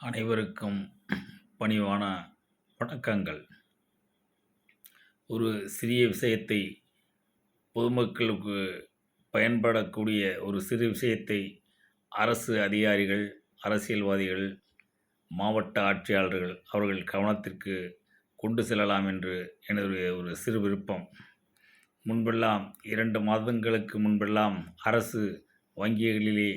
அனைவருக்கும் பணிவான வணக்கங்கள். ஒரு சிறிய விஷயத்தை பொதுமக்களுக்கு பயன்படக்கூடிய ஒரு சிறு விஷயத்தை அரசு அதிகாரிகள், அரசியல்வாதிகள், மாவட்ட ஆட்சியாளர்கள் அவர்கள் கவனத்திற்கு கொண்டு செல்லலாம் என்று என்னுடைய ஒரு சிறு விருப்பம். முன்பெல்லாம் 2 மாதங்களுக்கு முன்பெல்லாம் அரசு வங்கிகளிலே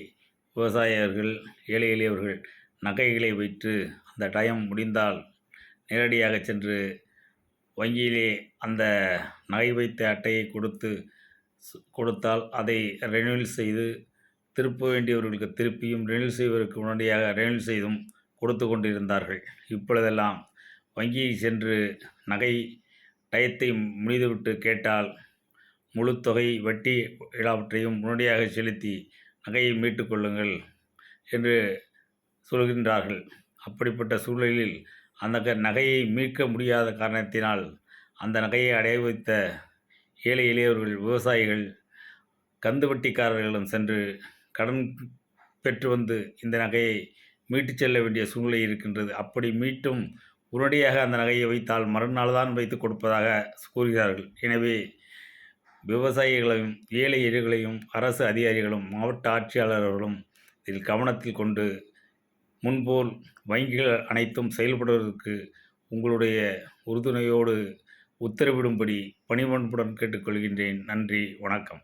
விவசாயிகள், ஏழை எளியவர்கள் நகைகளை வைத்து அந்த டைம் முடிந்தால் நேரடியாக சென்று வங்கியிலே அந்த நகை வைத்த அட்டையை கொடுத்தால் அதை ரெனியூவல் செய்து திருப்ப வேண்டியவர்களுக்கு திருப்பியும் ரெனியூவல் செய்வதற்கு உடனடியாக ரெனியூவல் செய்தும் கொடுத்து கொண்டிருந்தார்கள். இப்பொழுதெல்லாம் வங்கியை சென்று நகை டயத்தை முடிந்துவிட்டு கேட்டால் முழு தொகை வட்டி எல்லாவற்றையும் உடனடியாக செலுத்தி நகையை மீட்டு கொள்ளுங்கள் என்று சொல்கின்றார்கள். அப்படிப்பட்ட சூழலில் அந்த நகையை மீட்க முடியாத காரணத்தினால் அந்த நகையை அடைய வைத்த ஏழை எளியவர்கள், விவசாயிகள், கந்து வட்டிக்காரர்களிடம் சென்று கடன் பெற்று வந்து இந்த நகையை மீட்டுச் செல்ல வேண்டிய சூழ்நிலை இருக்கின்றது. அப்படி மீட்டும் உடனடியாக அந்த நகையை வைத்தால் மறுநாள் தான் வைத்து கொடுப்பதாக கூறுகிறார்கள். எனவே விவசாயிகளையும், ஏழை எளியவர்களையும் அரசு அதிகாரிகளும், மாவட்ட ஆட்சியாளர்களும் இதில் கவனத்தில் கொண்டு முன்போல் வங்கிகள் அனைத்தும் செயல்படுவதற்கு உங்களுடைய உறுதுணையோடு உத்தரவிடும்படி பணிவன்புடன் கேட்டுக்கொள்கின்றேன். நன்றி, வணக்கம்.